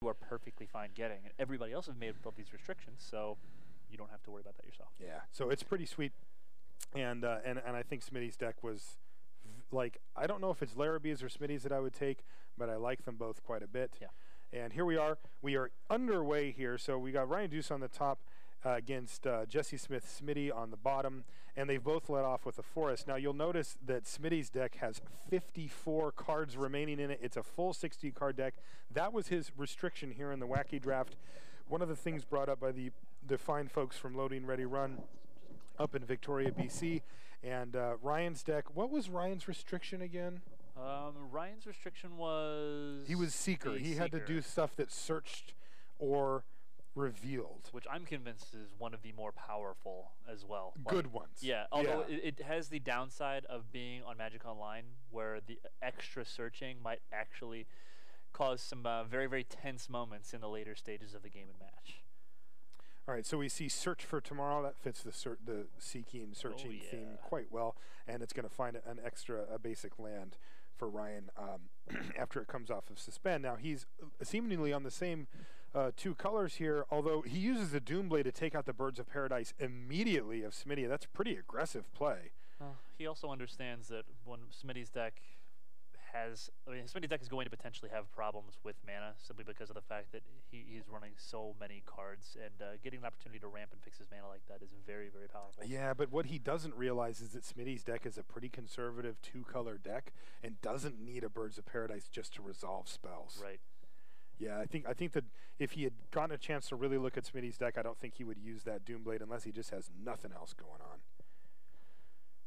you are perfectly fine getting. And everybody else has made up these restrictions, so you don't have to worry about that yourself. Yeah, so it's pretty sweet. And I think Smitty's deck was, like, I don't know if it's Larrabee's or Smitty's that I would take, but I like them both quite a bit. Yeah. And here we are. We are underway here. So we got Ryan Deuce on the top against Jesse Smith Smitty on the bottom, and they've both led off with a forest. Now you'll notice that Smitty's deck has 54 cards remaining in it. It's a full 60-card deck. That was his restriction here in the Wacky Draft. One of the things brought up by the fine folks from Loading Ready Run up in Victoria, BC, and Ryan's deck. What was Ryan's restriction again? Ryan's restriction was... He was Seeker. He had to do stuff that searched or revealed. Which I'm convinced is one of the more powerful as well. Good ones. Yeah, although it has the downside of being on Magic Online, where the extra searching might actually cause some very, very tense moments in the later stages of the game and match. All right, so we see Search for Tomorrow. That fits the searching theme quite well, and it's going to find an extra basic land for Ryan after it comes off of Suspend. Now, he's seemingly on the same two colors here, although he uses the Doomblade to take out the Birds of Paradise immediately of Smitty. That's a pretty aggressive play. He also understands that when Smitty's deck Smitty's deck is going to potentially have problems with mana simply because of the fact that he's running so many cards, and getting an opportunity to ramp and fix his mana like that is very, very powerful. Yeah, but what he doesn't realize is that Smitty's deck is a pretty conservative two-color deck and doesn't need a Birds of Paradise just to resolve spells. Right. Yeah, I think that if he had gotten a chance to really look at Smitty's deck, I don't think he would use that Doomblade unless he just has nothing else going on.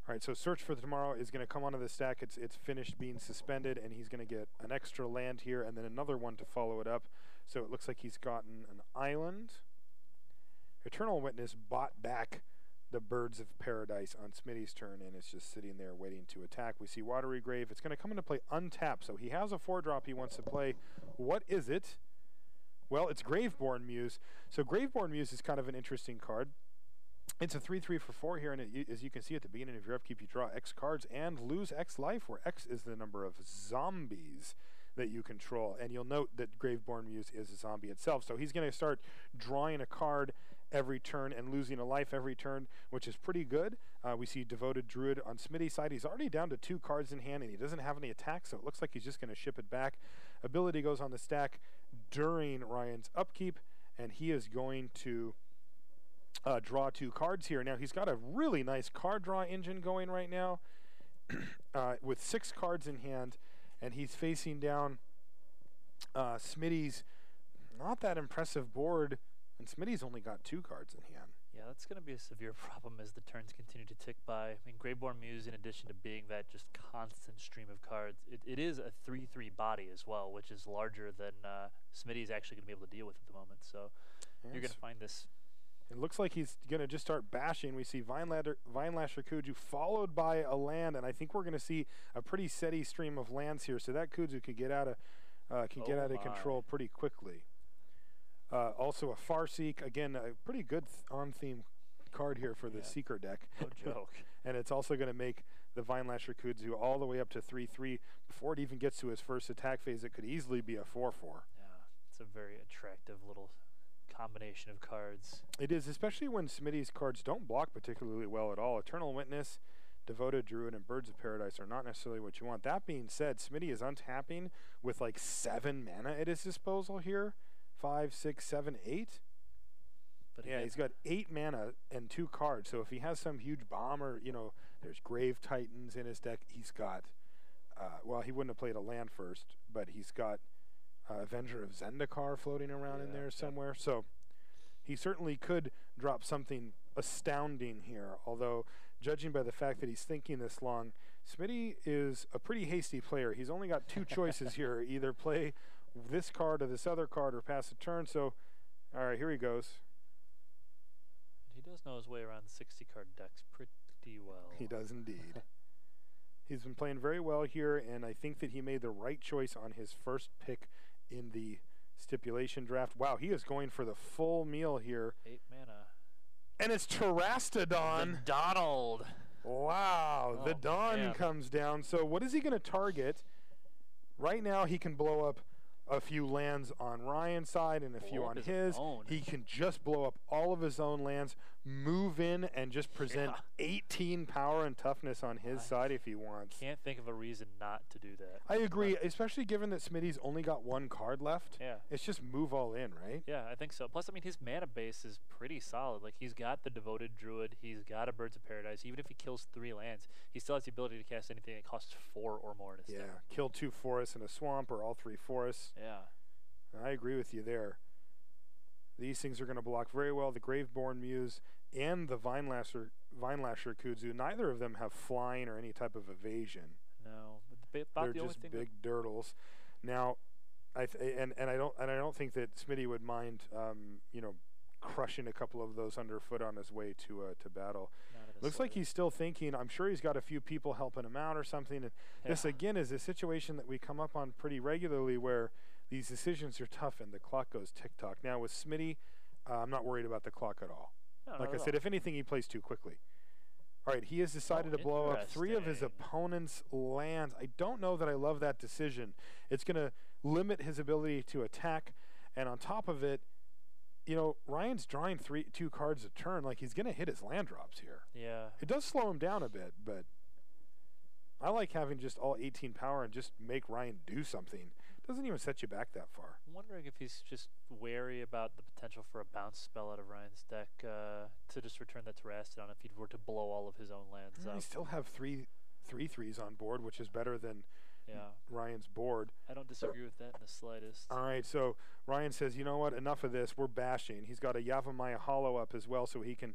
All right, so Search for Tomorrow is going to come onto the stack. It's finished being suspended, and he's going to get an extra land here and then another one to follow it up. So it looks like he's gotten an island. Eternal Witness bought back the Birds of Paradise on Smitty's turn, and it's just sitting there waiting to attack. We see Watery Grave. It's going to come into play untapped, so he has a 4-drop he wants to play. What is it? Well, it's Graveborn Muse. So Graveborn Muse is kind of an interesting card. It's a 3/3 for 4 here, and as you can see at the beginning of your upkeep, you draw X cards and lose X life, where X is the number of zombies that you control. And you'll note that Graveborn Muse is a zombie itself, so he's going to start drawing a card every turn and losing a life every turn, which is pretty good. We see Devoted Druid on Smitty's side. He's already down to 2 cards in hand, and he doesn't have any attacks, so it looks like he's just going to ship it back. Ability goes on the stack during Ryan's upkeep, and he is going to draw 2 cards here. Now, he's got a really nice card draw engine going right now with 6 cards in hand, and he's facing down Smitty's not that impressive board, and Smitty's only got 2 cards in hand. Yeah, that's going to be a severe problem as the turns continue to tick by. I mean, Graveborn Muse, in addition to being that just constant stream of cards, it is a 3/3 body as well, which is larger than Smitty's actually going to be able to deal with at the moment. So you're going to find this... It looks like he's going to just start bashing. We see Vinelasher Kuju followed by a land, and I think we're going to see a pretty steady stream of lands here. So that Kuju could get out of control pretty quickly. Also a Farseek, again, a pretty good on-theme card here for the Seeker deck. No joke. And it's also going to make the Vinelasher Kuju all the way up to 3/3 before it even gets to his first attack phase. It could easily be a 4/4. Yeah, it's a very attractive little combination of cards. It is, especially when Smitty's cards don't block particularly well at all. Eternal Witness, Devoted Druid, and Birds of Paradise are not necessarily what you want. That being said, Smitty is untapping with like 7 mana at his disposal here. 5, 6, 7, 8. But yeah, he's got 8 mana and 2 cards. So if he has some huge bomb, or there's Grave Titans in his deck, he's got well, he wouldn't have played a land first, but he's got Avenger of Zendikar floating around in there somewhere. So he certainly could drop something astounding here, although judging by the fact that he's thinking this long, Smitty is a pretty hasty player. He's only got 2 choices here, either play this card or this other card or pass a turn. So all right, here he goes. He does know his way around 60-card decks pretty well. He does indeed. He's been playing very well here, and I think that he made the right choice on his first pick in the stipulation draft. Wow, he is going for the full meal here. 8 mana. And it's Terastodon. The Donald. Wow, the Dawn comes down. So what is he going to target? Right now he can blow up a few lands on Ryan's side and a few on his. Own. He can just blow up all of his own lands, move in, and just present 18 power and toughness on his side if he wants. Can't think of a reason not to do that. I agree, especially given that Smitty's only got one card left. Yeah. It's just move all in, right? Yeah, I think so. Plus, I mean, his mana base is pretty solid. Like, he's got the Devoted Druid. He's got a Birds of Paradise. Even if he kills 3 lands, he still has the ability to cast anything that costs 4 or more to Yeah, kill 2 forests and a swamp, or all 3 forests. Yeah. I agree with you there. These things are going to block very well. The Graveborn Muse and the Vinelasher Kudzu, neither of them have flying or any type of evasion. No, they're just big dirtles. Now, I don't think that Smitty would mind, crushing a couple of those underfoot on his way to battle. Looks like he's still thinking. I'm sure he's got a few people helping him out or something. And this again is a situation that we come up on pretty regularly, where these decisions are tough and the clock goes tick-tock. Now with Smitty, I'm not worried about the clock at all. No, like I said, if anything, he plays too quickly. All right, he has decided to blow up 3 of his opponent's lands. I don't know that I love that decision. It's going to limit his ability to attack, and on top of it, Ryan's drawing 2 cards a turn. Like, he's going to hit his land drops here. Yeah. It does slow him down a bit, but I like having just all 18 power and just make Ryan do something. Doesn't even set you back that far. I'm wondering if he's just wary about the potential for a bounce spell out of Ryan's deck to just return that Terrastodon if he were to blow all of his own lands up. We still have 3/3s on board, which is better than Ryan's board. I don't disagree with that in the slightest. All right, so Ryan says, you know what, enough of this. We're bashing. He's got a Yavimaya Hollow up as well, so he can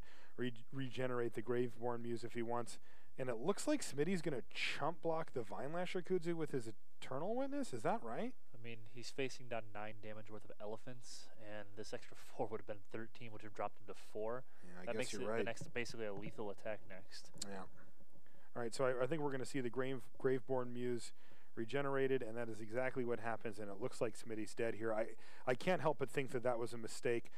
regenerate the Graveborn Muse if he wants. And it looks like Smitty's going to chump block the Vinelasher Kudzu with his Eternal Witness. Is that right? I mean, he's facing down 9 damage worth of elephants, and this extra 4 would have been 13, which would have dropped him to 4. Yeah, I that guess makes you're it right. the next, basically a lethal attack next. Yeah. All right, so I think we're going to see the Graveborn Muse regenerated, and that is exactly what happens, and it looks like Smitty's dead here. I can't help but think that was a mistake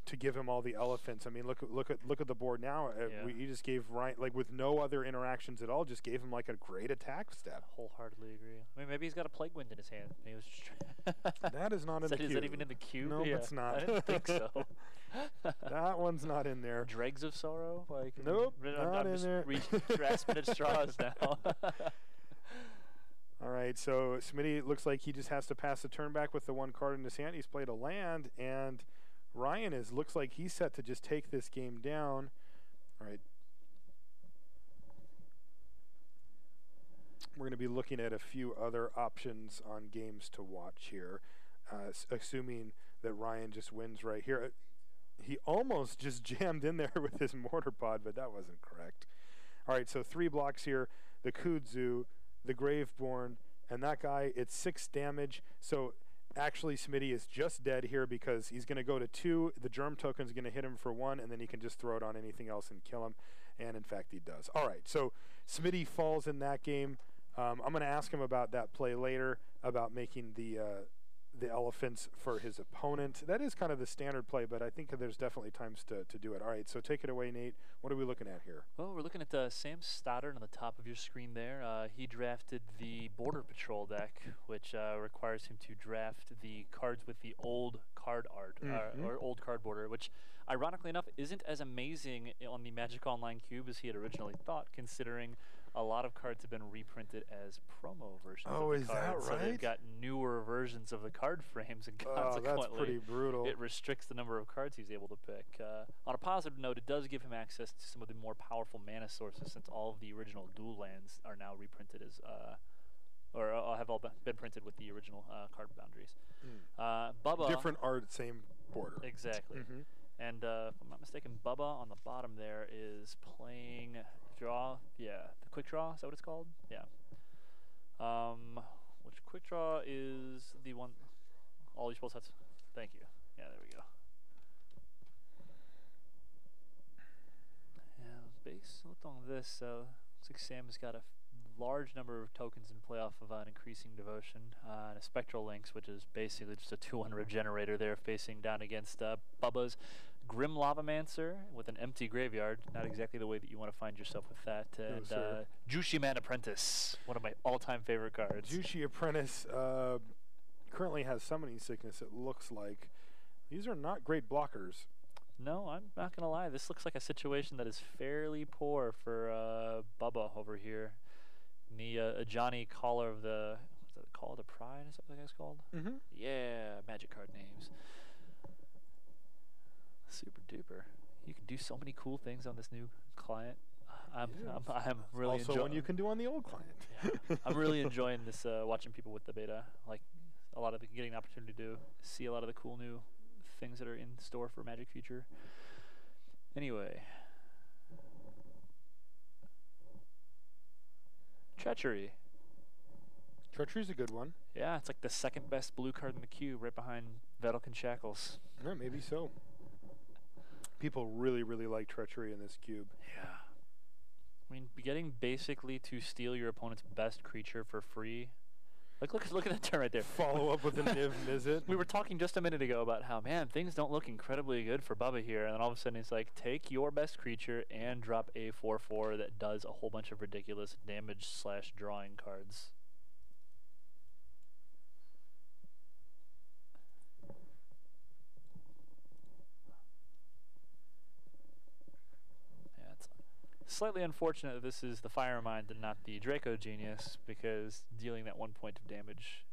to give him all the elephants. I mean, look at the board now. He just gave Ryan, like, with no other interactions at all, just gave him like a great attack step. I wholeheartedly agree. I mean, maybe he's got a Plague Wind in his hand. He was that is not in the cube. Is that even in the cube? No, it's not. I didn't think so. That one's not in there. Dregs of Sorrow? Like, nope, I'm in just there. grasping at straws now. All right, so Smitty looks like he just has to pass the turn back with the 1 card in his hand. He's played a land, and Ryan looks like he's set to just take this game down. All right. We're going to be looking at a few other options on games to watch here, assuming that Ryan just wins right here. He almost just jammed in there with his Mortar Pod, but that wasn't correct. All right, so 3 blocks here. The Kudzu, the Graveborn, and that guy, it's 6 damage. So actually, Smitty is just dead here because he's going to go to 2. The Germ Token's going to hit him for 1, and then he can just throw it on anything else and kill him. And, in fact, he does. All right, so Smitty falls in that game. I'm going to ask him about that play later, about making the elephants for his opponent. That is kind of the standard play, but I think there's definitely times to do it. All right, so take it away, Nate. What are we looking at here? Well, we're looking at Sam Stoddard on the top of your screen there. He drafted the Border Patrol deck, which requires him to draft the cards with the old card art, or old card border, which, ironically enough, isn't as amazing on the Magic Online Cube as he had originally thought, considering a lot of cards have been reprinted as promo versions of the cards. That right? So they've got newer versions of the card frames, and consequently, that's pretty brutal. It restricts the number of cards he's able to pick. On a positive note, it does give him access to some of the more powerful mana sources, since all of the original dual lands are now reprinted as, or have all been printed with the original card boundaries. Bubba, different art, same border. Exactly. And if I'm not mistaken, Bubba on the bottom there is playing draw. Yeah, the quick draw. Is that what it's called? Yeah. Which quick draw is the one? All your spell sets. Thank you. Yeah, there we go. Yeah, base. Looked on this. Looks like Sam has got a large number of tokens in play off of an increasing devotion, and a Spectral Lynx, which is basically just a 200 generator there, facing down against Bubba's Grim Lavamancer with an empty graveyard. Not exactly the way that you want to find yourself with that. And Jushi Man Apprentice, one of my all-time favorite cards. Jushi Apprentice currently has summoning sickness, it looks like. These are not great blockers. No, I'm not going to lie. This looks like a situation that is fairly poor for Bubba over here. The Johnny Caller of the... What's that called? The Pride? Is that what that guy's called? Mm-hmm. Yeah, magic card names. Super duper. You can do so many cool things on this new client. I'm really also one you can do on the old client. Yeah. I'm really enjoying this, watching people with the beta. Like, a lot of getting an opportunity to see a lot of the cool new things that are in store for Magic Future. Anyway. Treachery. Treachery's a good one. Yeah, it's like the second best blue card in the queue, right behind Vedalken Shackles. Yeah, maybe so. People really, really like Treachery in this cube. Yeah. I mean, getting basically to steal your opponent's best creature for free. Like, look at that turn right there. Follow up with a Niv Mizzet. We were talking just a minute ago about how, man, things don't look incredibly good for Bubba here. And then all of a sudden it's like, take your best creature and drop a 4/4 that does a whole bunch of ridiculous damage/drawing cards. Slightly unfortunate that this is the Fire Mind and not the Draco Genius, because dealing that 1 point of damage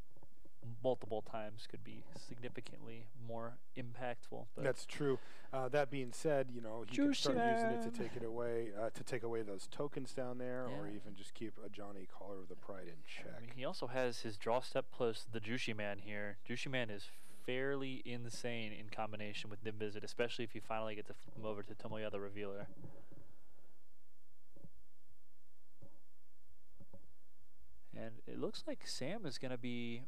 multiple times could be significantly more impactful. But that's true. That being said, you know, he can start using it to take it away, to take away those tokens down there, or even just keep a Johnny Caller of the Pride in check. I mean, he also has his draw step plus the Jushi Man here. Jushi Man is fairly insane in combination with Niv Mizzet, especially if you finally get to flip him over to Tomoya the Revealer. And it looks like Sam is going to be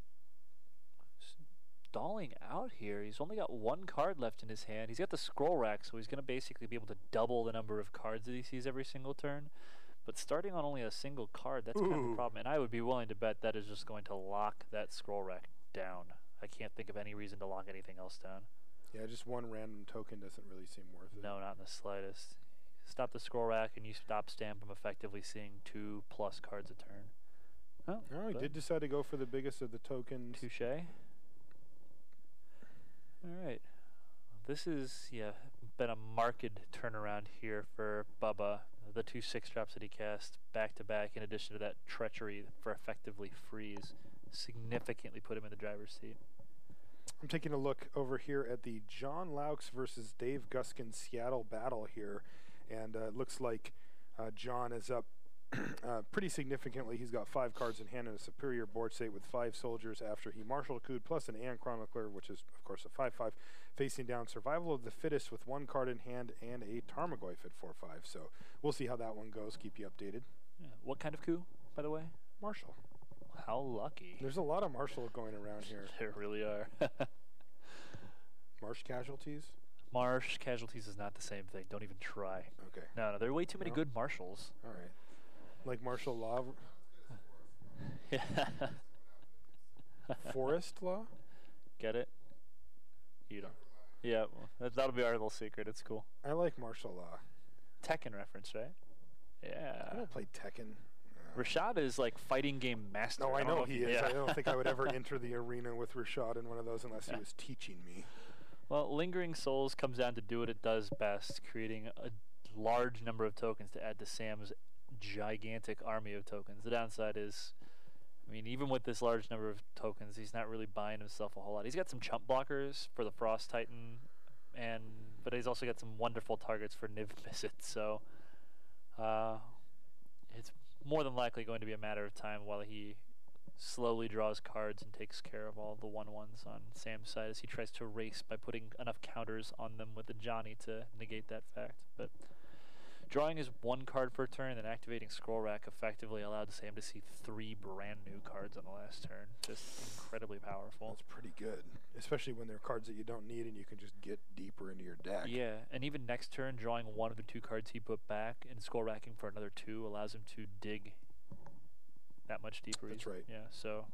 stalling out here. He's only got one card left in his hand. He's got the scroll rack, so he's going to basically be able to double the number of cards that he sees every single turn. But starting on only a single card, that's kind of the problem. And I would be willing to bet that is just going to lock that scroll rack down. I can't think of any reason to lock anything else down. Yeah, just one random token doesn't really seem worth it. No, not in the slightest. Stop the scroll rack and you stop Stamp from effectively seeing 2+ cards a turn. Oh, no, he did decide to go for the biggest of the tokens. Touché. All right. This is, been a marked turnaround here for Bubba. The 2 6-drops that he cast back-to-back, in addition to that Treachery for effectively freeze, significantly put him in the driver's seat. I'm taking a look over here at the John Laux versus Dave Guskin Seattle battle here, and it looks like John is up pretty significantly. He's got 5 cards in hand and a superior board state with 5 soldiers after he Marshal Coup plus an Aeon Chronicler, which is, of course, a 5/5, facing down Survival of the Fittest with 1 card in hand and a Tarmogoyf at 4/5. So we'll see how that one goes. Keep you updated. Yeah. What kind of coup, by the way? Marshal. How lucky. There's a lot of Marshal going around here. There really are. Marsh Casualties? Marsh Casualties is not the same thing. Don't even try. Okay. No, there are way too many good Marshals. All right. Like Martial Law? Yeah. Forest Law? Get it? You don't. Yeah, well, that'll be our little secret. It's cool. I like Martial Law. Tekken reference, right? Yeah. I don't play Tekken. Rashad is like fighting game master. No, I know he is. Yeah. I don't think I would ever enter the arena with Rashad in one of those unless he was teaching me. Well, Lingering Souls comes down to do what it does best, creating a large number of tokens to add to Sam's gigantic army of tokens. The downside is, I mean, even with this large number of tokens, he's not really buying himself a whole lot. He's got some chump blockers for the Frost Titan, but he's also got some wonderful targets for Niv Mizzet, so it's more than likely going to be a matter of time while he slowly draws cards and takes care of all the 1/1s on Sam's side as he tries to race by putting enough counters on them with the Johnny to negate that fact. But drawing his 1 card per turn and activating Scroll Rack effectively allowed Sam to see 3 brand new cards on the last turn. Just incredibly powerful. That's pretty good, especially when they're cards that you don't need and you can just get deeper into your deck. Yeah, and even next turn, drawing 1 of the 2 cards he put back and Scroll Racking for another 2 allows him to dig that much deeper. That's right. Yeah, so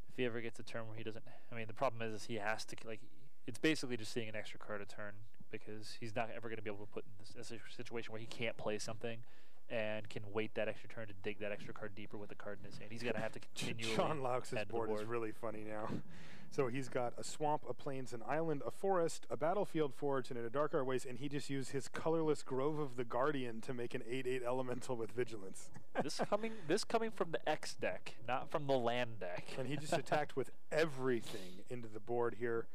if he ever gets a turn where he doesn't, I mean, the problem is he has to, like, it's basically just seeing an extra card a turn because he's not ever going to be able to put in this situation where he can't play something and can wait that extra turn to dig that extra card deeper with the card in his hand. He's going to have to continually John Laux's board is really funny now. So he's got a swamp, a plains, an island, a forest, a battlefield forge, and a dark art waste, and he just used his colorless Grove of the Guardian to make an 8/8 elemental with vigilance. This coming from the X deck, not from the land deck. And he just attacked with everything into the board here.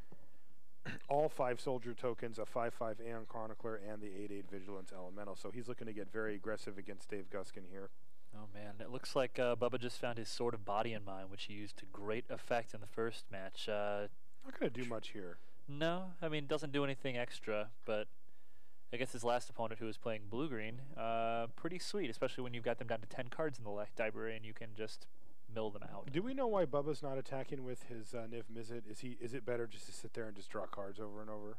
All 5 soldier tokens, a 5/5 Aeon Chronicler, and the 8/8 Vigilance Elemental. So he's looking to get very aggressive against Dave Guskin here. Oh man, it looks like Bubba just found his Sword of Body and Mind, which he used to great effect in the first match. Not going to do much here. No, I mean, doesn't do anything extra, but I guess his last opponent, who was playing blue-green, pretty sweet, especially when you've got them down to 10 cards in the library and you can just mill them out. Do we know why Bubba's not attacking with his Niv Mizzet? Is it better just to sit there and just draw cards over and over?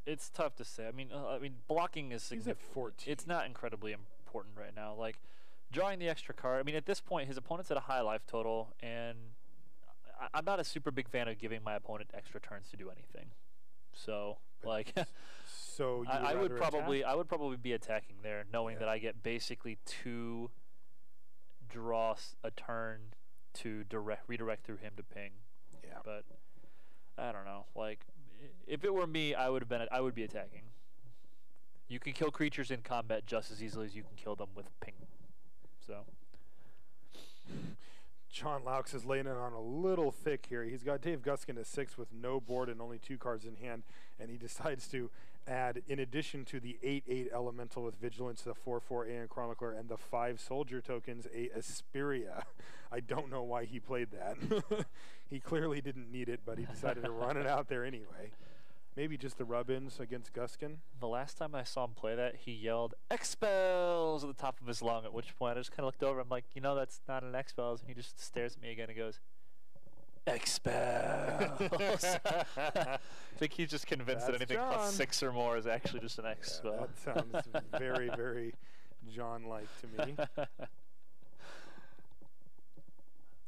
It's tough to say. I mean, blocking is significant. He's at 14. It's not incredibly important right now. Like, drawing the extra card. I mean, at this point, his opponent's at a high life total, and I'm not a super big fan of giving my opponent extra turns to do anything. So, like, so you I would probably be attacking there, knowing that I get basically 2 draws a turn to redirect through him to ping. Yeah. But I don't know. Like, if it were me, I would be attacking. You can kill creatures in combat just as easily as you can kill them with ping. So John Laux is laying it on a little thick here. He's got Dave Guskin at 6 with no board and only 2 cards in hand, and he decides to add, in addition to the 8/8 elemental with vigilance, the 4/4 Aeon Chronicler, and the 5 soldier tokens, a Asperia. I don't know why he played that. He clearly didn't need it, but he decided to run it out there anyway. Maybe just the rub-ins against Guskin. The last time I saw him play that, he yelled "Expels" at the top of his lung, at which point I just kind of looked over. I'm like, that's not an Expels. And he just stares at me again and goes, "Expels." I think he's just convinced that anything plus 6 or more is actually just an Expel. Yeah, that sounds very, very John-like to me.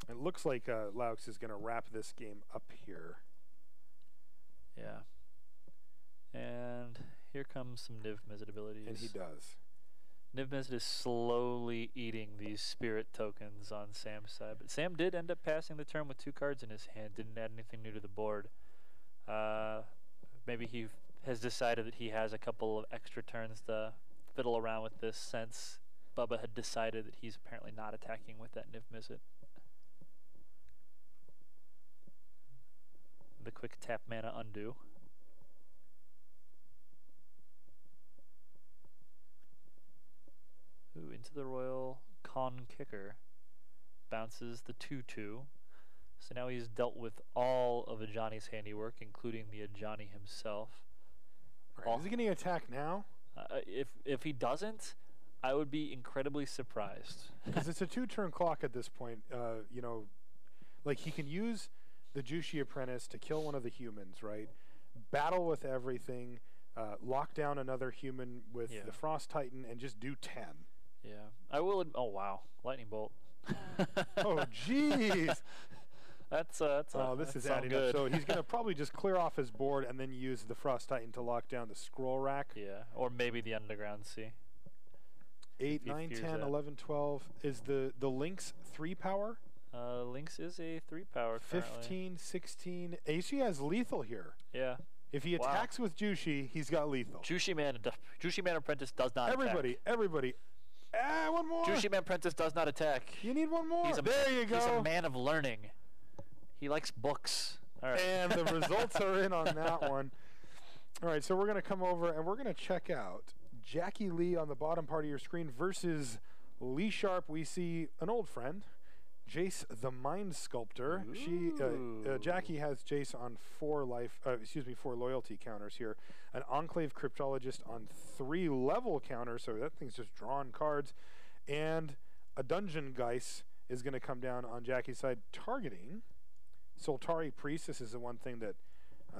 It looks like Laux is going to wrap this game up here. Yeah. And here comes some Niv Mizzet abilities. And he does. Niv Mizzet is slowly eating these spirit tokens on Sam's side. But Sam did end up passing the turn with 2 cards in his hand. Didn't add anything new to the board. Maybe he has decided that he has a couple of extra turns to fiddle around with this, since Bubba had decided that he's apparently not attacking with that Niv Mizzet. The quick tap mana undo. Ooh, into the Royal Con Kicker. Bounces the 2/2. So now he's dealt with all of Ajani's handiwork, including the Ajani himself. Right, is he getting attacked now? If he doesn't, I would be incredibly surprised. Because it's a 2-turn clock at this point. Like, he can use the Jushi Apprentice to kill one of the humans, right? Battle with everything, lock down another human with the Frost Titan, and just do 10. Yeah. I will. Oh, wow. Lightning Bolt. Oh, jeez. This is adding up. So he's going to probably just clear off his board and then use the Frost Titan to lock down the scroll rack. Yeah, or maybe the Underground Sea. 8, 9, 10, 11, 12. Is the Lynx 3 power? Lynx is a 3 power 15, 16. AC has lethal here. Yeah. If he attacks with Jushi, he's got lethal. Jushi Man Apprentice does not attack. Everybody. One more. Jushi Man Apprentice does not attack. You need one more. There you go. He's a man of learning. He likes books. All right. And the results are in on that one. All right, so we're going to come over and we're going to check out Jackie Lee on the bottom part of your screen versus Lee Sharp. We see an old friend, Jace the Mind Sculptor. Jackie has Jace on 4 loyalty counters here. An Enclave Cryptologist on 3 level counters, so that thing's just drawing cards. And a Dungeon Geist is going to come down on Jackie's side, targeting Soltari Priestess is the one thing that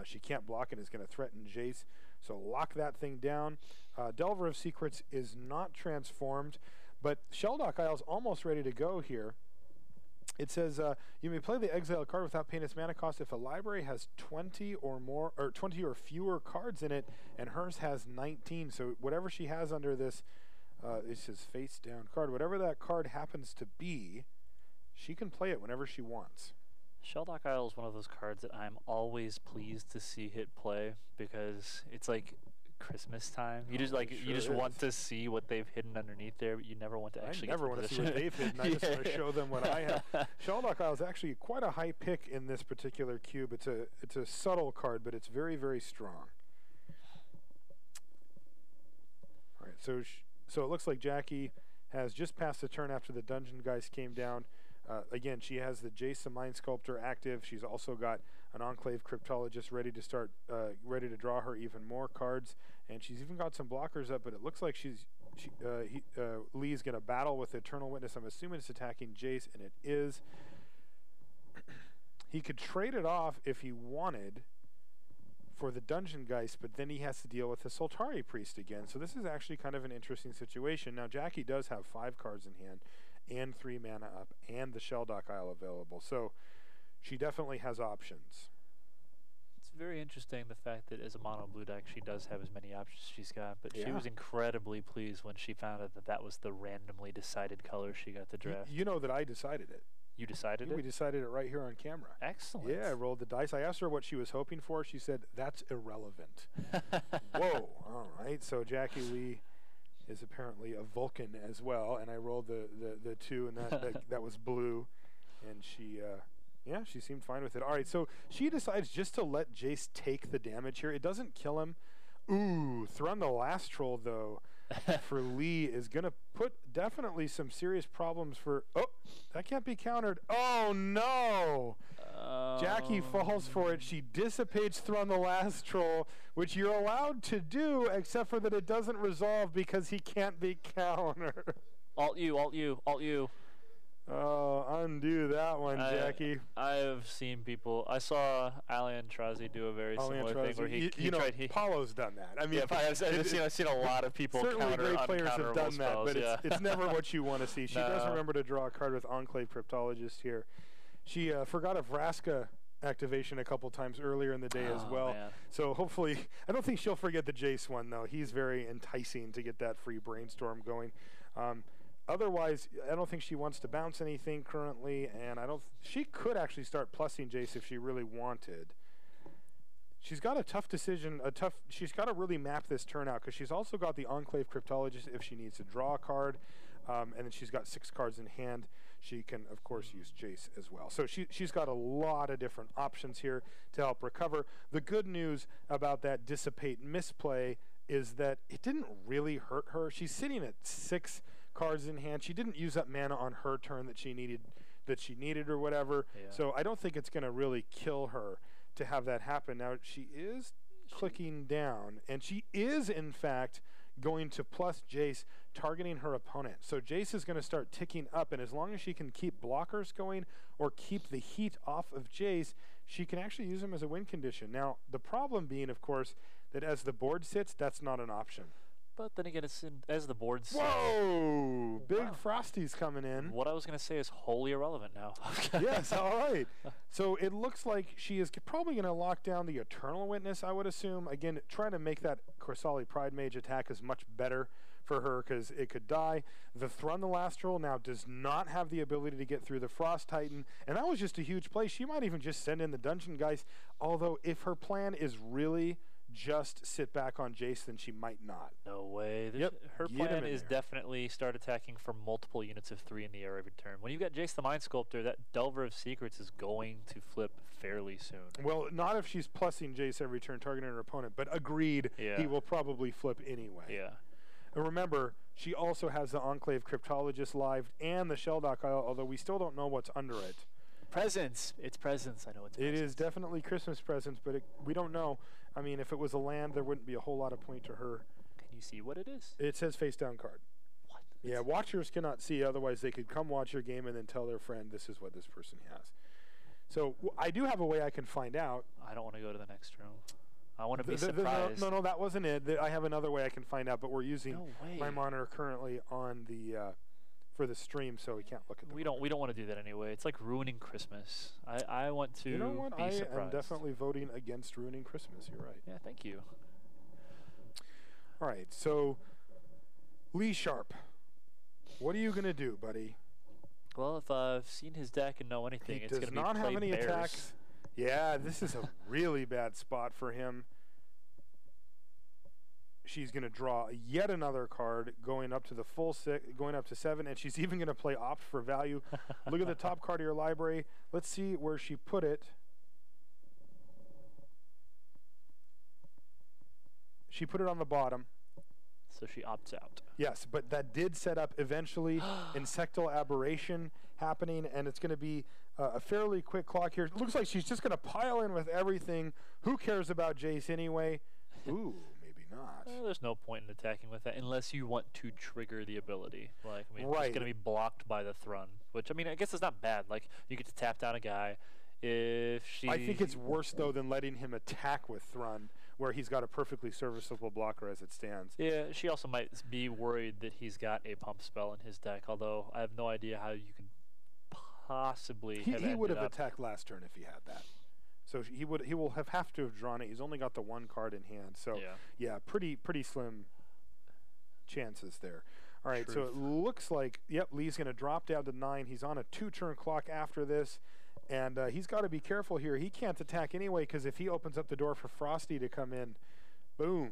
she can't block and is going to threaten Jace. So lock that thing down. Delver of Secrets is not transformed, but Sheldock Isle's almost ready to go here. It says you may play the exile card without paying its mana cost if a library has 20 or fewer cards in it, and hers has 19. So whatever she has under this, it says face down card. Whatever that card happens to be, she can play it whenever she wants. Shelldock Isle is one of those cards that I'm always pleased to see hit play because it's like Christmas time. You just want to see what they've hidden underneath there, but you never want to actually. I never want to see what they've hidden. I just want to show them what I have. Shelldock Isle is actually quite a high pick in this particular cube. It's a subtle card, but it's very, very strong. All right, so it looks like Jackie has just passed the turn after the Dungeon Geist came down. Again, she has the Jace the Mind Sculptor active. She's also got an Enclave Cryptologist ready to draw her even more cards, and she's even got some blockers up. But it looks like Lee's going to battle with Eternal Witness. I'm assuming it's attacking Jace, and it is. He could trade it off if he wanted for the Dungeon Geist, but then he has to deal with the Soltari Priest again. So this is actually kind of an interesting situation. Now, Jackie does have 5 cards in hand and 3 mana up and the Shelldock Isle available. So she definitely has options. It's very interesting the fact that as a mono blue deck she does have as many options as she's got, but she was incredibly pleased when she found out that that was the randomly decided color she got to draft. You know that I decided it. You decided it? We decided it right here on camera. Excellent. Yeah, I rolled the dice. I asked her what she was hoping for. She said, that's irrelevant. Whoa. All right. So Jackie Lee is apparently a Vulcan as well, and I rolled the 2, and that was blue, and she seemed fine with it. All right, so she decides just to let Jace take the damage here. It doesn't kill him. Ooh, Thrun the Last Troll, though, for Lee is going to put definitely some serious problems for... Oh, that can't be countered. Oh, no! Jackie falls for it. She dissipates Thrun the Last Troll, which you're allowed to do, except for that it doesn't resolve because he can't be countered. Alt U, alt U, alt U. Oh, undo that one, Jackie. I've seen people. I saw Alian Trazi do a very similar thing where he tried. Paulo's done that. I mean, yeah, I've seen a lot of people. Certainly, great players have done that, spells, but it's never what you want to see. She does remember to draw a card with Enclave Cryptologist here. She forgot a Vraska activation a couple times earlier in the day as well. Man. So hopefully, I don't think she'll forget the Jace one though. He's very enticing to get that free brainstorm going. Otherwise, I don't think she wants to bounce anything currently, and she could actually start plussing Jace if she really wanted. She's got a tough decision. She's got to really map this turn out because she's also got the Enclave Cryptologist if she needs to draw a card, and then she's got 6 cards in hand. She can, of course, use Jace as well. So she's got a lot of different options here to help recover. The good news about that Dissipate misplay is that it didn't really hurt her. She's sitting at 6 cards in hand. She didn't use up mana on her turn that she needed or whatever. Yeah. So I don't think it's going to really kill her to have that happen. Now she is clicking down, and she is in fact going to plus Jace, targeting her opponent. So Jace is going to start ticking up, and as long as she can keep blockers going or keep the heat off of Jace, she can actually use him as a win condition. Now the problem being, of course, that as the board sits, that's not an option. But then again, as the board says... Whoa! Big Frosty's coming in. What I was going to say is wholly irrelevant now. Yes, all right. So it looks like she is probably going to lock down the Eternal Witness, I would assume. Again, trying to make that Corsali Pride Mage attack is much better for her because it could die. The Thrun the Last Troll now does not have the ability to get through the Frost Titan, and that was just a huge play. She might even just send in the Dungeon Geist, although if her plan is really just sit back on Jace, then she might not. No way. Her plan is definitely start attacking for multiple units of 3 in the air every turn. When you've got Jace the Mind Sculptor, that Delver of Secrets is going to flip fairly soon. Well, not if she's plussing Jace every turn, targeting her opponent, but agreed, he will probably flip anyway. Yeah. And remember, she also has the Enclave Cryptologist live and the Shelldock Isle, although we still don't know what's under it. Presents. It's presents. I know it's presents. It is definitely Christmas presents, but we don't know. I mean, if it was a land, there wouldn't be a whole lot of point to her. Can you see what it is? It says face down card. What? Yeah, watchers cannot see, otherwise they could come watch your game and then tell their friend this is what this person has. So I do have a way I can find out. I don't want to go to the next room. I want to be surprised. No, that wasn't it. I have another way I can find out, but we're using my monitor currently on the for the stream, so he can't look at the We don't want to do that anyway. It's like ruining Christmas. I want to You know what? be I surprised. am definitely voting against ruining Christmas. You're right. Yeah, thank you. All right, so Lee Sharp, what are you going to do, buddy? Well, if I've seen his deck and know anything, He it's going does to be not have play any bears. attacks. Yeah, this is a really bad spot for him. She's going to draw yet another card, going up to the full going up to 7, and she's even going to play opt for value. Look at the top card of your library. Let's see where she put it. She put it on the bottom. So she opts out. Yes, but that did set up eventually insectal aberration happening, and it's going to be a fairly quick clock here. It looks like she's just going to pile in with everything. Who cares about Jace anyway? Ooh, maybe not. Well, there's no point in attacking with that unless you want to trigger the ability. Like, I mean, Right. it's going to be blocked by the Thrun, which, I mean, I guess it's not bad. Like, you get to tap down a guy. If she... I think it's worse, though, than letting him attack with Thrun, where he's got a perfectly serviceable blocker as it stands. Yeah, she also might be worried that he's got a pump spell in his deck, although I have no idea how you can possibly He would have ended up. attacked last turn if he had that. So he will have to have drawn it. He's only got the one card in hand. So yeah, pretty slim chances there. All right, so it looks like, yep, Lee's going to drop down to 9. He's on a 2-turn clock after this, and he's got to be careful here. He can't attack anyway, because if he opens up the door for Frosty to come in, boom.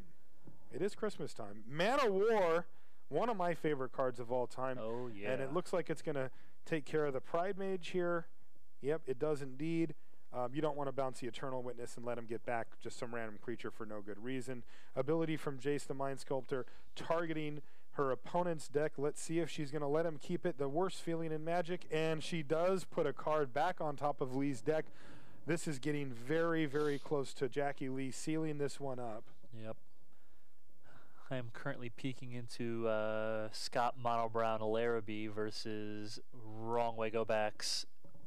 It is Christmas time. Man of War, one of my favorite cards of all time. Oh, yeah. And it looks like it's going to take care of the Pride Mage here. Yep, it does indeed. You don't want to bounce the Eternal Witness and let him get back just some random creature for no good reason. Ability from Jace the Mind Sculptor, targeting her opponent's deck. Let's see if she's going to let him keep it. The worst feeling in Magic, and she does put a card back on top of Lee's deck. This is getting very, very close to Jackie Lee sealing this one up. Yep. I am currently peeking into Scott Mono Brown Larrabee versus Wrong Way Go Back's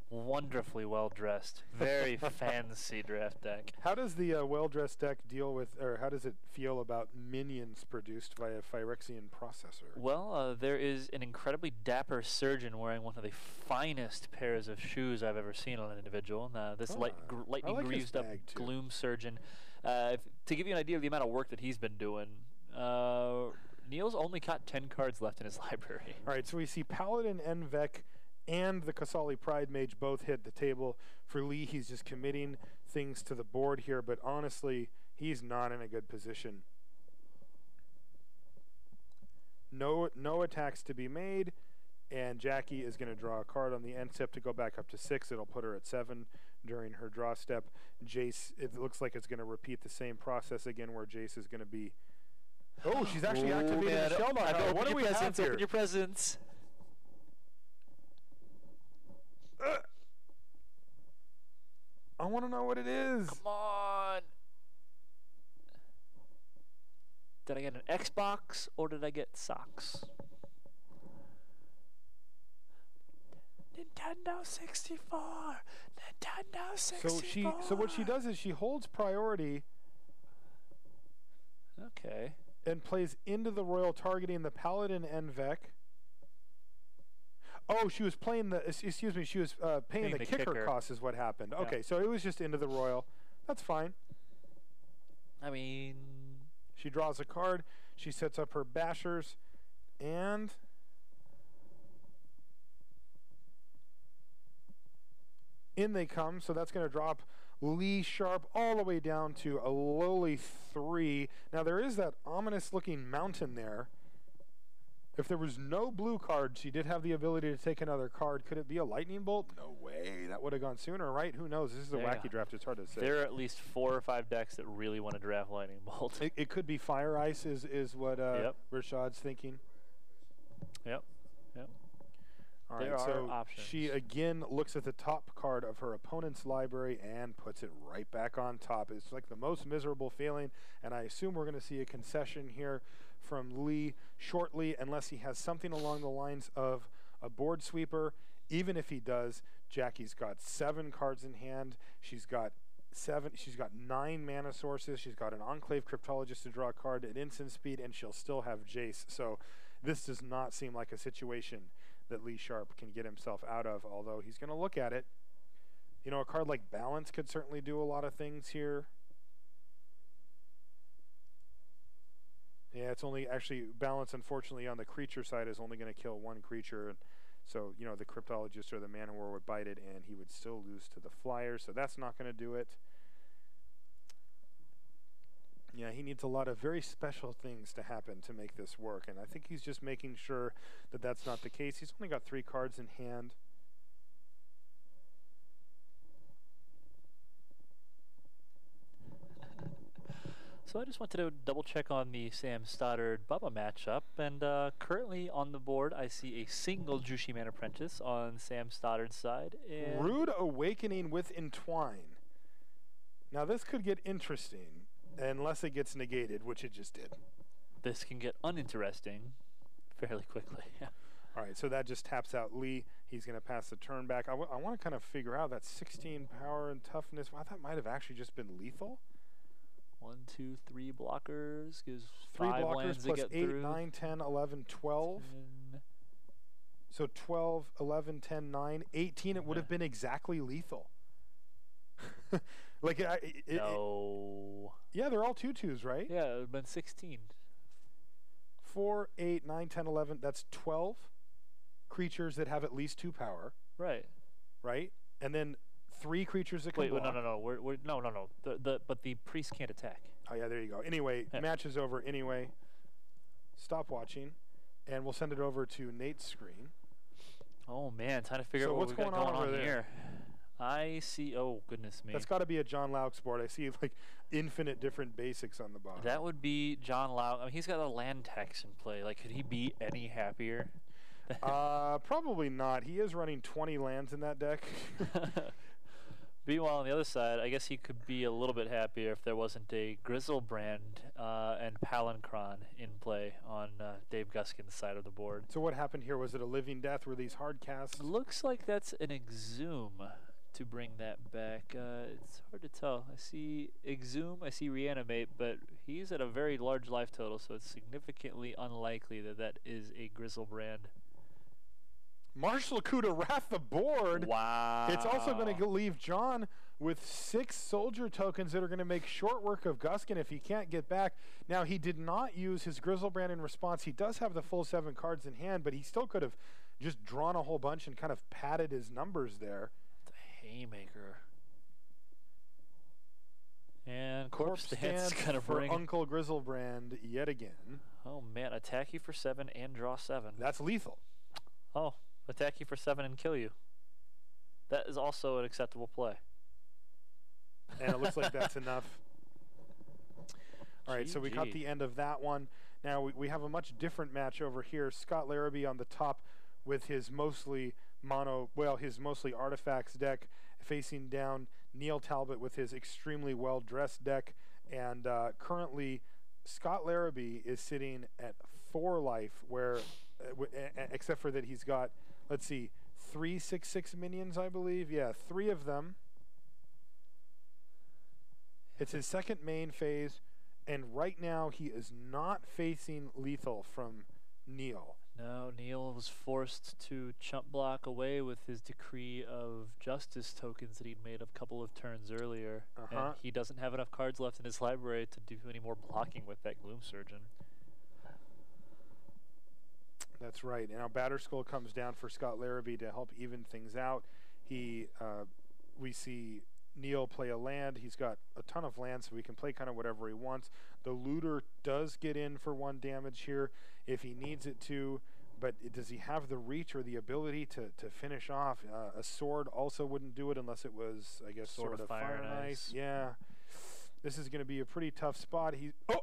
wonderfully well-dressed, very fancy draft deck. How does the well-dressed deck deal with, or how does it feel about minions produced by a Phyrexian processor? Well, there is an incredibly dapper surgeon wearing one of the finest pairs of shoes I've ever seen on an individual. This lightning like his greased up bag, too. gloom surgeon. To give you an idea of the amount of work that he's been doing, Neil's only got 10 cards left in his library. All right, so we see Paladin Envec and the Kasali Pride Mage both hit the table. For Lee, he's just committing things to the board here, but honestly, he's not in a good position. No attacks to be made, and Jackie is going to draw a card on the end step to go back up to 6. It'll put her at 7 during her draw step. Jace, it looks like it's going to repeat the same process again, where Jace is going to be... Oh, she's actually activating the shell knock. What do we have here? Open your presents. I want to know what it is. Come on. Did I get an Xbox or did I get socks? Nintendo 64. Nintendo 64. So what she does is she holds priority. Okay. And plays into the royal, targeting the Paladin Envec. Oh, she was playing the. Excuse me. She was paying the kicker cost, is what happened. Yeah. Okay, so it was just into the royal. That's fine. I mean, she draws a card. She sets up her bashers, and in they come. So that's going to drop Lee Sharp all the way down to a lowly 3. Now there is that ominous-looking mountain there. If there was no blue card, she did have the ability to take another card. Could it be a lightning bolt? No way. That would have gone sooner, right? Who knows? This is a wacky draft. It's hard to say. There are at least 4 or 5 decks that really want to draft lightning bolt. It could be Fire Ice is what Rashad's thinking. Yep. All right, there so are options. She again looks at the top card of her opponent's library and puts it right back on top. It's like the most miserable feeling, and I assume we're going to see a concession here from Lee shortly, unless he has something along the lines of a board sweeper. Even if he does, Jackie's got 7 cards in hand. She's got 9 mana sources. She's got an Enclave Cryptologist to draw a card at instant speed, and she'll still have Jace. So this does not seem like a situation that Lee Sharp can get himself out of, although he's going to look at it. You know, a card like Balance could certainly do a lot of things here. Yeah, it's only actually Balance, unfortunately, on the creature side is only going to kill one creature. And so, you know, the Cryptologist or the Manowar would bite it, and he would still lose to the Flyer. So that's not going to do it. Yeah, he needs a lot of very special things to happen to make this work. And I think he's just making sure that that's not the case. He's only got 3 cards in hand. So I just wanted to double check on the Sam Stoddard-Bubba matchup, and currently on the board I see a single Jushi Man Apprentice on Sam Stoddard's side. And Rude Awakening with Entwine. Now this could get interesting, unless it gets negated, which it just did. This can get uninteresting fairly quickly. All right, so that just taps out Lee. He's going to pass the turn back. I want to kind of figure out that 16 power and toughness. Wow, that might have actually just been lethal. 1, 2, 3 blockers gives 3 5 blockers lands plus to get 8, through. 9, 10, 11, 12. 10. So 12, 11, 10, 9, 18. It would have been exactly lethal. Like No. Yeah, they're all 2/2s, right? Yeah, it would have been 16. 4, 8, 9, 10, 11. That's 12 creatures that have at least 2 power. Right. Right? And then 3 creatures that can Wait, block. no. But the priest can't attack. Oh, yeah, there you go. Anyway, Yeah. match is over anyway. Stop watching, and we'll send it over to Nate's screen. Oh, man, time to figure So out what what's we got going on going over on there? here. I see, oh, goodness me. That's got to be a John Laux board. I see like infinite different basics on the bottom. That would be John Lau. I mean, he's got a land tax in play. Like, could he be any happier? Probably not. He is running 20 lands in that deck. Meanwhile, on the other side, I guess he could be a little bit happier if there wasn't a Grizzlebrand and Palancron in play on Dave Guskin's side of the board. So what happened here? Was it a living death? Were these hard casts? Looks like that's an Exhume to bring that back. It's hard to tell. I see Exhume, I see Reanimate, but he's at a very large life total, so it's significantly unlikely that that is a Grizzlebrand. Marshall Kuda wrath the board. Wow. It's also going to leave John with 6 soldier tokens that are going to make short work of Guskin if he can't get back. Now, he did not use his Grizzlebrand in response. He does have the full 7 cards in hand, but he still could have just drawn a whole bunch and kind of padded his numbers there. The Haymaker. And Corpse Stance Stance gonna for bring. Uncle Grizzlebrand yet again. Oh man, attack you for 7 and draw 7. That's lethal. Oh, attack you for 7 and kill you. That is also an acceptable play. And it looks like that's enough. All right, so we got GG. the end of that one. Now we have a much different match over here. Scott Larrabee on the top with his mostly his mostly artifacts deck, facing down Neil Talbot with his extremely well-dressed deck. And currently, Scott Larrabee is sitting at 4 life, where except for that he's got, let's see, 3 6/6 minions, I believe. Yeah, 3 of them. It's his second main phase, and right now he is not facing lethal from Neil. No, Neil was forced to chump block away with his Decree of Justice tokens that he'd made a couple of turns earlier. And he doesn't have enough cards left in his library to do any more blocking with that Gloom Surgeon. That's right. Now Batterskull comes down for Scott Larrabee to help even things out. We see Neil play a land. He's got a ton of lands, so he can play kind of whatever he wants. The Looter does get in for 1 damage here if he needs it to, but does he have the reach or the ability to finish off? A sword also wouldn't do it unless it was, I guess, Sword sort of of Fire fire and and Ice. ice. Yeah. This is going to be a pretty tough spot.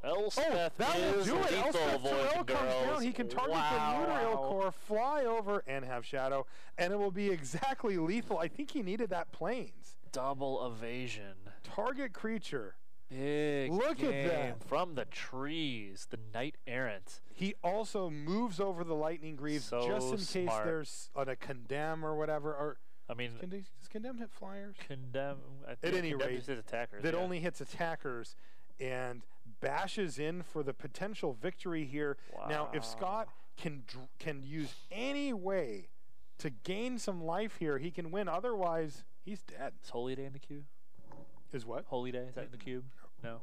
Elspeth that will is do it. lethal, Elspeth boys Terrell and comes down. girls. He can target the Looter Ilkor, fly over, and have Shadow, and it will be exactly lethal. I think he needed that Plains. Double evasion. Target creature. Big Look at game that. from the trees. The Knight Errant. He also moves over the Lightning Greaves So just in case smart. there's a condemn or whatever. Or I mean, does condemn hit flyers? condemn. At any rate, just his attackers. That yeah. only hits attackers and bashes in for the potential victory here. Now, if Scott can use any way to gain some life here, he can win. Otherwise, he's dead. Is Holy Day in the cube? Is what? Holy Day, is that in the cube? No.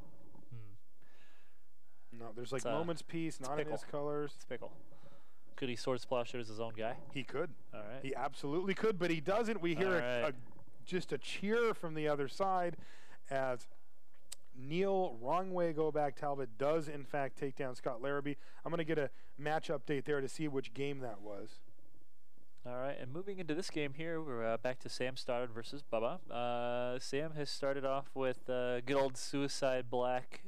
No, there's like Moment's Peace, not in his colors. It's Pickle. Could he Sword Splasher as his own guy? He could. All right. He absolutely could, but he doesn't. We hear just a cheer from the other side as Neil Wrong Way Go Back Talbot does, in fact, take down Scott Larrabee. I'm going to get a match update there to see which game that was. All right, and moving into this game here, we're back to Sam Stoddard versus Bubba. Sam has started off with good old Suicide Black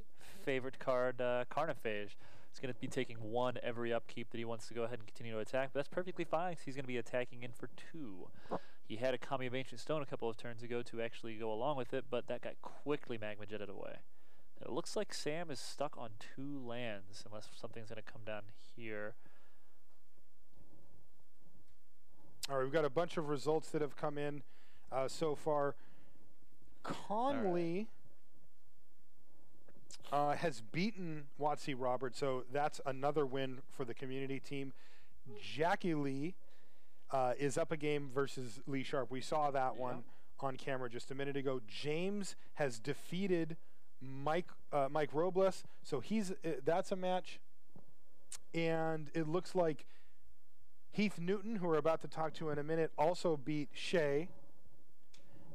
favorite card, Carnophage. He's going to be taking 1 every upkeep that he wants to go ahead and continue to attack, but that's perfectly fine because he's going to be attacking in for 2. He had a Kami of Ancient Stone a couple of turns ago to actually go along with it, but that got quickly Magma Jetted away. It looks like Sam is stuck on 2 lands unless something's going to come down here. All right, we've got a bunch of results that have come in so far. Conley has beaten Watsy Robert, so that's another win for the community team. Jackie Lee is up a game versus Lee Sharp. We saw that one on camera just a minute ago. James has defeated Mike Robles, so that's a match. And it looks like Heath Newton, who we're about to talk to in a minute, also beat Shea.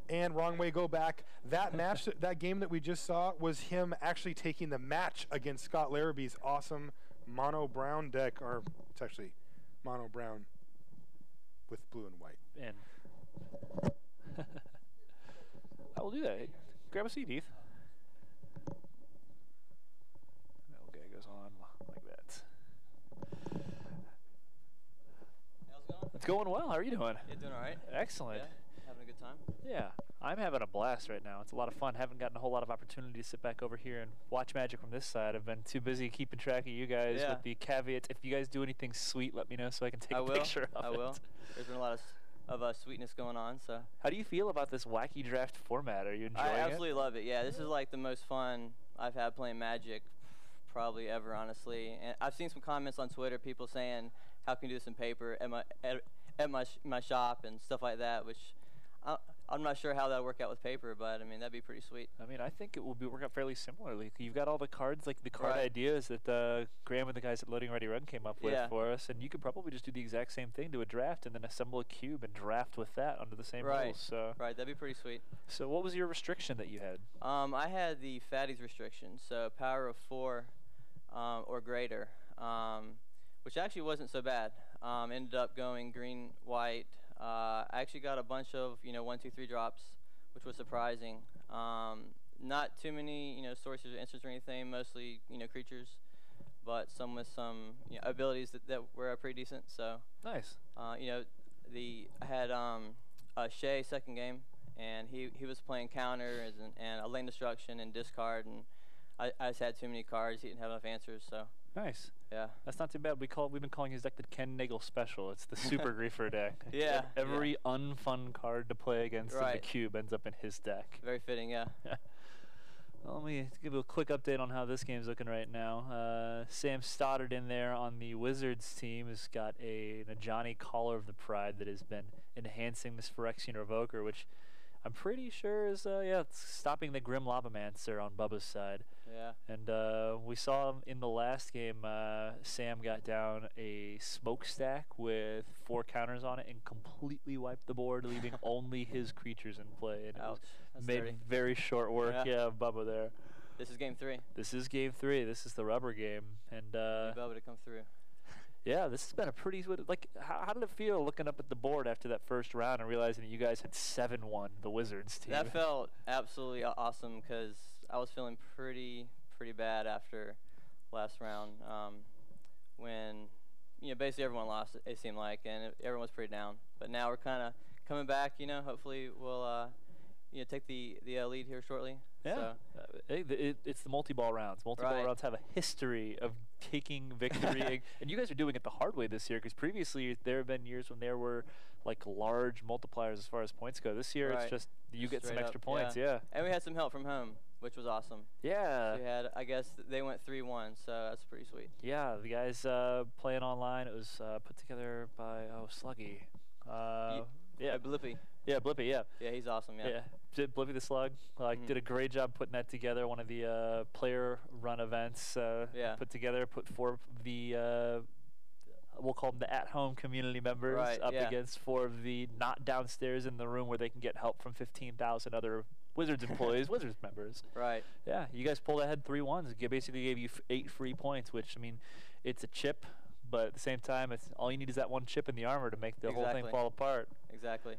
And Wrong Way Go Back. That match, that game that we just saw, was him actually taking the match against Scott Larrabee's awesome mono brown deck, or it's actually mono brown with blue and white. And I will do that. Hey, grab a seat, Heath. Okay, it goes on like that. How's it going? It's going well. How are you doing? Yeah, doing all right. Excellent. Yeah, having a good time. Yeah, I'm having a blast right now. It's a lot of fun. Haven't gotten a whole lot of opportunity to sit back over here and watch Magic from this side. I've been too busy keeping track of you guys with the caveats. If you guys do anything sweet, let me know so I can take a picture of it. I will. There's been a lot of sweetness going on. So. How do you feel about this wacky draft format? Are you enjoying it? I absolutely love it. Yeah, this is like the most fun I've had playing Magic probably ever, honestly. And I've seen some comments on Twitter, people saying, "How can you do this in paper at my shop and stuff like that?" Which I'm not sure how that'll work out with paper, but I mean that'd be pretty sweet. I mean, I think it will work out fairly similarly. You've got all the cards, like the card ideas that Graham and the guys at Loading Ready Run came up with for us, and you could probably just do the exact same thing, do a draft, and then assemble a cube and draft with that under the same rules. So that'd be pretty sweet. So what was your restriction that you had? I had the Fatties restriction, so power of 4 or greater, which actually wasn't so bad. Ended up going green, white. I actually got a bunch of 1, 2, 3 drops, which was surprising. Not too many sorceries or instants or anything, mostly creatures, but some with some abilities that were pretty decent. So nice. I had Shea second game, and he was playing counters and a lane destruction and discard, and I just had too many cards. He didn't have enough answers, so. Nice. Yeah. That's not too bad. We've been calling his deck the Ken Nagel Special. It's the Super Griefer deck. Yeah. Every unfun card to play against in the cube ends up in his deck. Very fitting, yeah. Well, let me give you a quick update on how this game's looking right now. Sam Stoddard in there on the Wizards team has got a Najani Caller of the Pride that has been enhancing this Phyrexian Revoker, which I'm pretty sure is it's stopping the Grim Lavamancer on Bubba's side. Yeah. And we saw in the last game, Sam got down a smokestack with 4 counters on it and completely wiped the board, leaving only his creatures in play. And ouch. It made very short work of Bubba there. This is game 3. This is game 3. This is the rubber game. And Bubba to come through. Yeah, this has been a pretty how did it feel looking up at the board after that first round and realizing that you guys had 7-1 the Wizards team? That felt absolutely awesome because I was feeling pretty bad after last round when basically everyone lost, it seemed like, and everyone was pretty down. But now we're kind of coming back. Hopefully we'll take the lead here shortly. Yeah, so. It's the multi-ball rounds. Multi-ball rounds have a history of taking victory, and you guys are doing it the hard way this year. Because previously there have been years when there were like large multipliers as far as points go. This year it's just you get some extra points. Yeah, and we had some help from home, which was awesome. Yeah. We had, I guess they went 3-1, so that's pretty sweet. Yeah, the guys playing online. It was put together by Sluggy. Yeah, Blippy. Yeah, Blippy. Yeah. Yeah, he's awesome. Yeah. Blippy the Slug did a great job putting that together. One of the player run events. Put together, put 4 of the we'll call them the at-home community members against 4 of the not downstairs in the room where they can get help from 15,000 other Wizards employees, Wizards members. Right. Yeah, you guys pulled ahead 3-1. It basically gave you 8 free points, which, I mean, it's a chip, but at the same time, it's all you need is that one chip in the armor to make the whole thing fall apart. Exactly.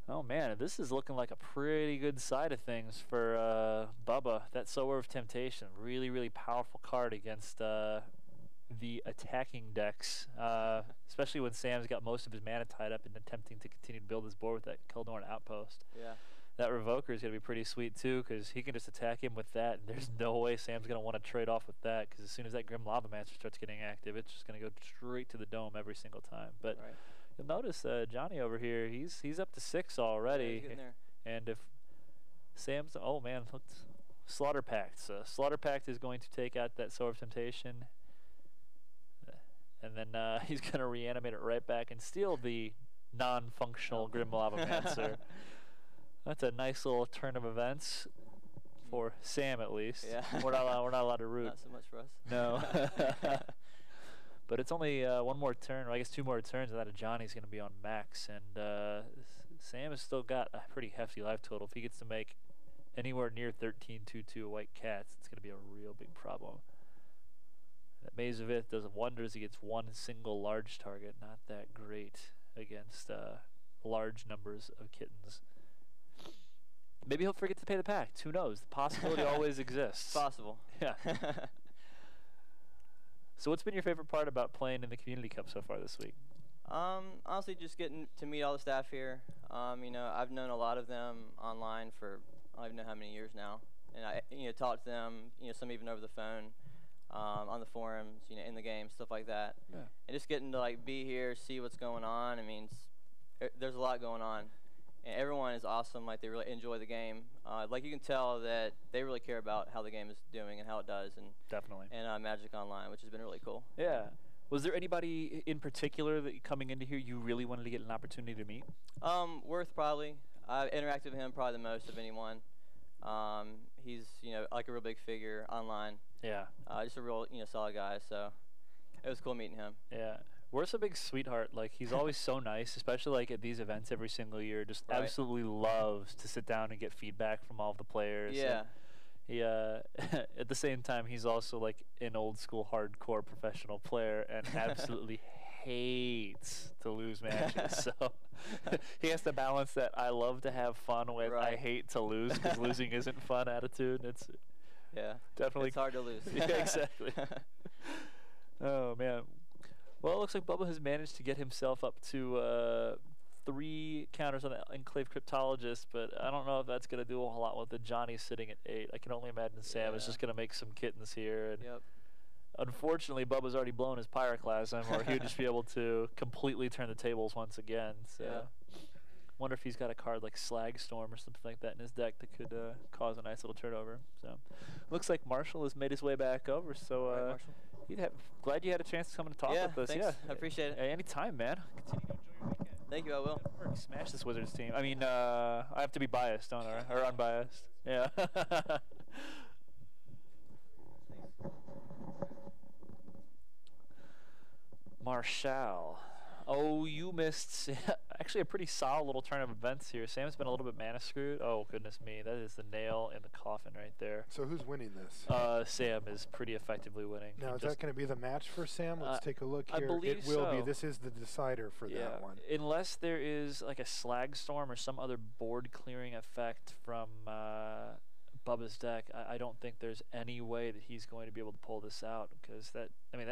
Oh, man, this is looking like a pretty good side of things for Bubba. That Sower of Temptation, really, really powerful card against the attacking decks, especially when Sam's got most of his mana tied up and attempting to continue to build his board with that Keldorn Outpost. Yeah. That Revoker is going to be pretty sweet, too, because he can just attack him with that, and there's no way Sam's going to want to trade off with that, because as soon as that Grim Lava Master starts getting active, it's just going to go straight to the dome every single time. But you'll notice Johnny over here, he's up to 6 already. Yeah, he's getting there. And if Sam's, oh, man, look, Slaughter Pact. So Slaughter Pact is going to take out that Sower of Temptation. And then he's going to reanimate it right back and steal the non-functional Grim Lavamancer. That's a nice little turn of events for Sam, at least. Yeah. We're not allowed to root. Not so much for us. No. But it's only one more turn, or I guess 2 more turns, and that Johnny's going to be on max. And Sam has still got a pretty hefty life total. If he gets to make anywhere near 13-2-2 White Cats, it's going to be a real big problem. That Maze of Ith does wonders against one single large target. Not that great against large numbers of kittens. Maybe he'll forget to pay the pact. Who knows? The possibility always exists. Possible. Yeah. So what's been your favorite part about playing in the Community Cup so far this week? Honestly, just getting to meet all the staff here. You know, I've known a lot of them online for I don't even know how many years now, and I talked to them. Some even over the phone. On the forums, in the game, stuff like that. Yeah. And just getting to be here, see what's going on. I mean, there's a lot going on, and everyone is awesome. They really enjoy the game. You can tell that they really care about how the game is doing and how it does, and Definitely. And Magic Online, which has been really cool. Yeah. Was there anybody in particular that coming into here you really wanted to get an opportunity to meet? Worth probably. I interacted with him probably the most of anyone. He's like a real big figure online. Yeah. Just a real solid guy. So it was cool meeting him. Yeah. Worth's a big sweetheart. He's always so nice, especially at these events every single year. Just absolutely loves to sit down and get feedback from all of the players. Yeah. And he at the same time he's also an old school hardcore professional player and absolutely hates to lose matches. So he has to balance that I love to have fun with I hate to lose because losing isn't fun attitude. It's definitely it's hard to lose. Yeah, exactly. Oh man. Well, it looks like Bubba has managed to get himself up to 3 counters on the Enclave Cryptologist, but I don't know if that's going to do a whole lot with the Johnny sitting at 8. I can only imagine Sam is just going to make some kittens here. And unfortunately, Bubba's already blown his Pyroclasm, or he would just be able to completely turn the tables once again. So, wonder if he's got a card like Slag Storm or something like that in his deck that could cause a nice little turnover. So, looks like Marshall has made his way back over. So, glad you had a chance to come and talk with us. Thanks. I appreciate it. Anytime, man. Continue to enjoy your weekend. Thank you. I will. Smash this Wizards team. I mean, I have to be biased, don't I? Or unbiased. Yeah. Marshall. Oh, you missed actually a pretty solid little turn of events here. Sam's been a little bit mana screwed. Oh, goodness me. That is the nail in the coffin right there. So who's winning this? Sam is pretty effectively winning. Now, is that going to be the match for Sam? Let's take a look here. I believe it will so. be. This is the decider for that one. Unless there is a Slag Storm or some other board clearing effect from Bubba's deck, I don't think there's any way that he's going to be able to pull this out because that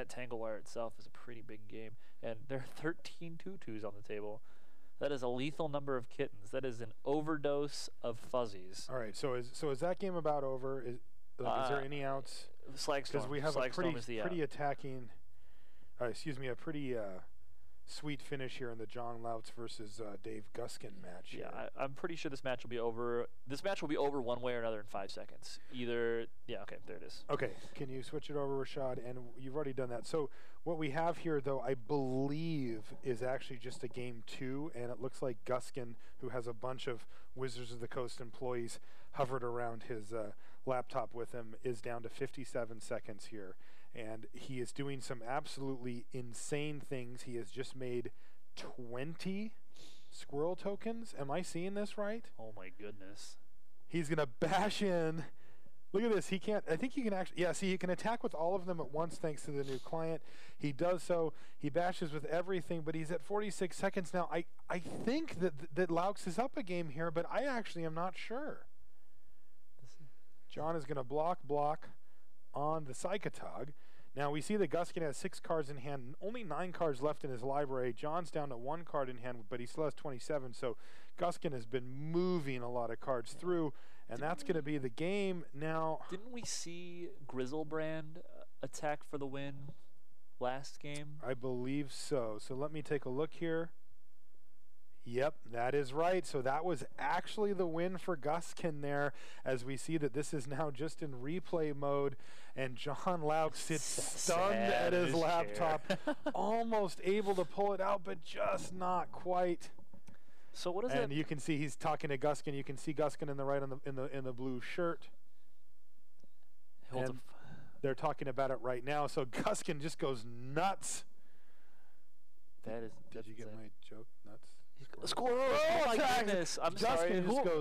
Tanglewire itself is a pretty big game, and there are 13 2/2s on the table. That is a lethal number of kittens. That is an overdose of fuzzies. All right, so is that game about over? Is there any outs? Slag Storm. Because we have a pretty attacking, a pretty sweet finish here in the John Louts versus Dave Guskin match. Yeah, here. I'm pretty sure this match will be over. This match will be over one way or another in 5 seconds. Either, yeah, okay, there it is. Okay, can you switch it over, Rashad? And you've already done that. So what we have here, though, I believe is actually just a game 2, and it looks like Guskin, who has a bunch of Wizards of the Coast employees hovered around his laptop with him, is down to 57 seconds here. And he is doing some absolutely insane things. He has just made 20 squirrel tokens. Am I seeing this right? Oh my goodness. He's going to bash in. Look at this. He can't. I think he can actually. Yeah, see, he can attack with all of them at once thanks to the new client. He does so. He bashes with everything, but he's at 46 seconds now. I think that Laux is up a game here, but I actually am not sure. John is going to block on the Psychotog. Now we see that Guskin has 6 cards in hand, only 9 cards left in his library. John's down to 1 card in hand, but he still has 27. So Guskin has been moving a lot of cards through, and that's going to be the game now. Didn't we see Grizzlebrand attack for the win last game? I believe so. So let me take a look here. Yep, that is right. So that was actually the win for Guskin there, as we see that this is now just in replay mode, and John Laux sits stunned at his laptop, almost able to pull it out, but just not quite. So what is it? And you can see he's talking to Guskin. You can see Guskin in the right in the blue shirt. And they're talking about it right now. So Guskin just goes nuts. That is. Did you get my joke? Nuts. Squirrel! Oh my goodness! I'm sorry. Guskin just goes